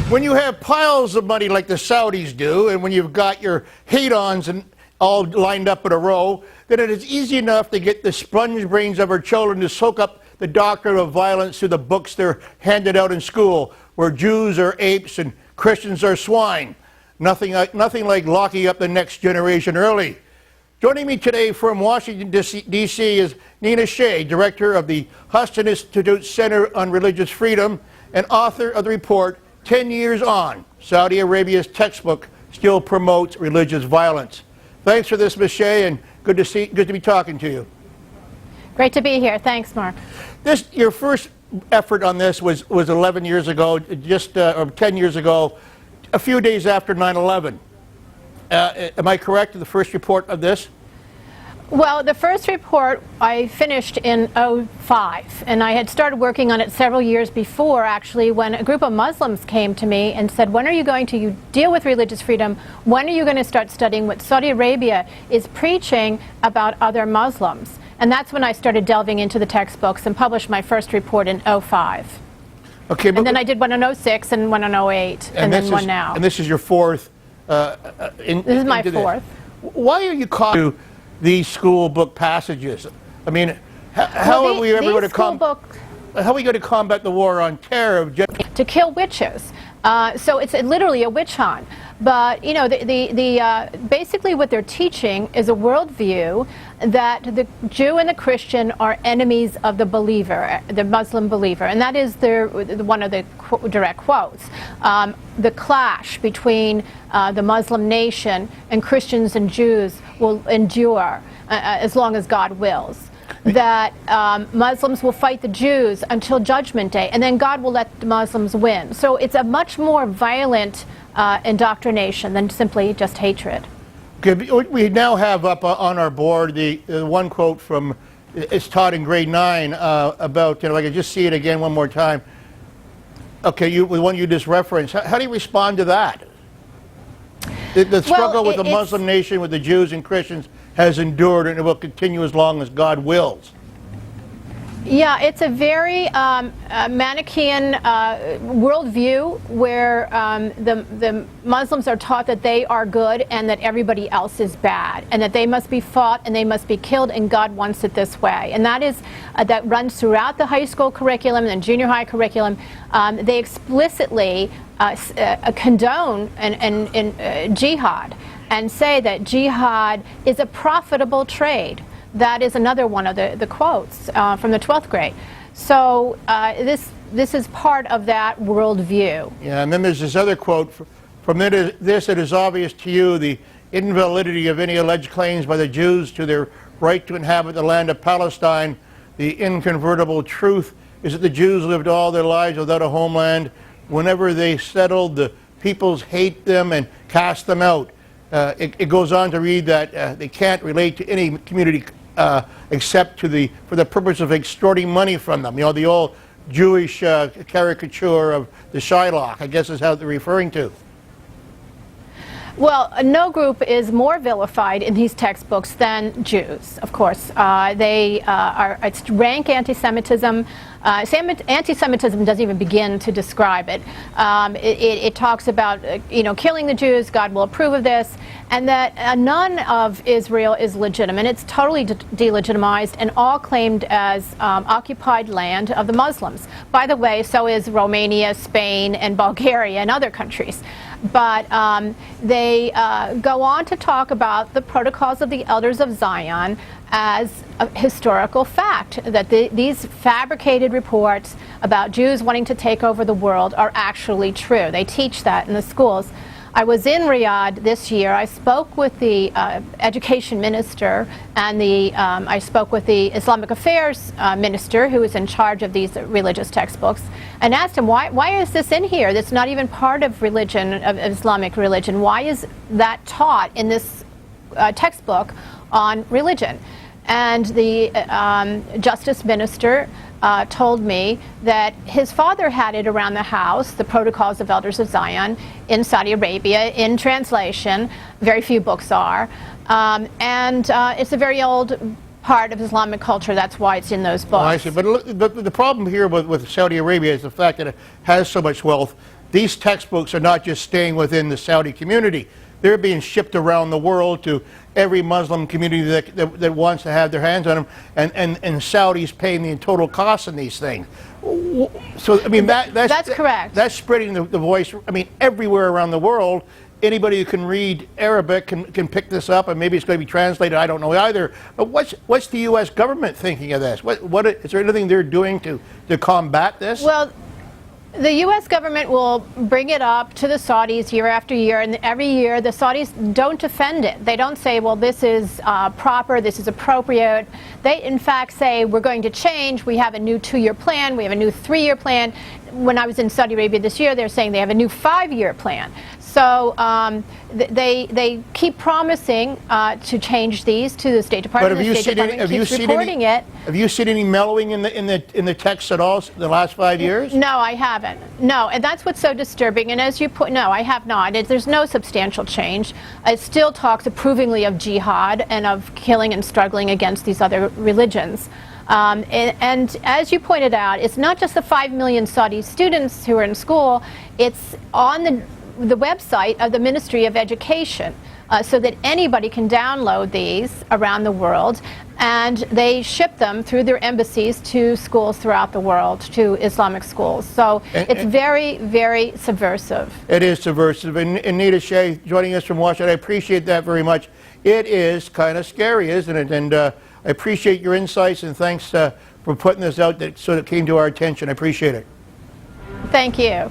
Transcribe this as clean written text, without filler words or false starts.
When you have piles of money like the Saudis do, and when you've got your hate-ons and all lined up in a row, then it is easy enough to get the sponge brains of our children to soak up the doctrine of violence through the books they're handed out in school, where Jews are apes and Christians are swine. Nothing like locking up the next generation early. Joining me today from Washington, D.C. is Nina Shea, director of the Huston Institute Center on Religious Freedom and author of the report, 10 Years On, Saudi Arabia's Textbook Still Promotes Religious Violence. Thanks for this, Ms. Shea, and good to be talking to you. Great to be here. Thanks, Mark. Your first effort on this was 11 years ago, or 10 years ago, a few days after 9/11. Am I correct in the first report of this? Well, the first report I finished in '05, and I had started working on it several years before, actually, when a group of Muslims came to me and said, when are you going to deal with religious freedom? When are you going to start studying what Saudi Arabia is preaching about other Muslims? And that's when I started delving into the textbooks and published my first report in '05. Okay, and then I did one in '06 and one in '08, and then one now. And this is your fourth? This is my fourth. Why are you caught to these school book passages? I mean, how are we ever going to combat the war on terror? To kill witches. So it's literally a witch hunt. But, you know, basically what they're teaching is a worldview that the Jew and the Christian are enemies of the believer, the Muslim believer. And that is one of the direct quotes. The clash between the Muslim nation and Christians and Jews will endure as long as God wills. That Muslims will fight the Jews until Judgment Day, and then God will let the Muslims win. So it's a much more violent indoctrination than simply just hatred. Okay, we now have up on our board the one quote from, it's taught in grade 9 about, you know, I can just see it again one more time. Okay, the one you just referenced. How do you respond to that? The struggle with the Muslim nation, with the Jews and Christians, has endured, and it will continue as long as God wills. Yeah, it's a very Manichaean worldview where the Muslims are taught that they are good and that everybody else is bad, and that they must be fought and they must be killed, and God wants it this way. And that runs throughout the high school curriculum and junior high curriculum. They explicitly condone jihad and say that jihad is a profitable trade. That is another one of the quotes from the 12th grade. So this is part of that worldview. Yeah, and then there's this other quote from this: it is obvious to you the invalidity of any alleged claims by the Jews to their right to inhabit the land of Palestine. The incontrovertible truth is that the Jews lived all their lives without a homeland. Whenever they settled, the peoples hate them and cast them out. It goes on to read that they can't relate to any community except for the purpose of extorting money from them. You know, the old Jewish caricature of the Shylock, I guess is how they're referring to. Well, no group is more vilified in these textbooks than Jews, of course. It's rank anti-Semitism. Anti-Semitism doesn't even begin to describe it. It talks about, killing the Jews, God will approve of this, and that none of Israel is legitimate. It's totally delegitimized and all claimed as occupied land of the Muslims. By the way, so is Romania, Spain, and Bulgaria, and other countries. But they go on to talk about the protocols of the elders of Zion as a historical fact, that these fabricated reports about Jews wanting to take over the world are actually true. They teach that in the schools. I was in Riyadh this year. I spoke with the education minister, and I spoke with the Islamic Affairs minister, who is in charge of these religious textbooks, and asked him, why is this in here? That's not even part of religion, of Islamic religion. Why is that taught in this textbook on religion? And the justice minister told me that his father had it around the house, the Protocols of Elders of Zion, in Saudi Arabia, in translation. Very few books are. And it's a very old part of Islamic culture. That's why it's in those books. Oh, I see. But the problem here with Saudi Arabia is the fact that it has so much wealth. these textbooks are not just staying within the Saudi community. They're being shipped around the world to every Muslim community that wants to have their hands on them, and Saudis paying the total cost of these things. So, I mean, that's correct. That's spreading the voice, I mean, everywhere around the world. Anybody who can read Arabic can pick this up, and maybe it's going to be translated. I don't know either. But what's the U.S. government thinking of this? What is there anything they're doing to combat this? Well, the U.S. government will bring it up to the Saudis year after year, and every year the Saudis don't defend it. They don't say, well, this is proper, this is appropriate. They, in fact, say, we're going to change. We have a new 2-year plan. We have a new 3-year plan. When I was in Saudi Arabia this year, they're saying they have a new 5-year plan. So they keep promising to change these to the State Department. But have you seen any mellowing in the text at all in the last 5 years? No, I haven't. No, and that's what's so disturbing. And as you put, no, I have not. There's no substantial change. It still talks approvingly of jihad and of killing and struggling against these other religions. And as you pointed out, it's not just the 5 million Saudi students who are in school. It's on the website of the Ministry of Education, so that anybody can download these around the world, and they ship them through their embassies to schools throughout the world, to Islamic schools. So it's very, very subversive. It is subversive. And Nita Shea joining us from Washington, I appreciate that very much. It is kind of scary, isn't it? And I appreciate your insights, and thanks for putting this out so it came to our attention. I appreciate it. Thank you.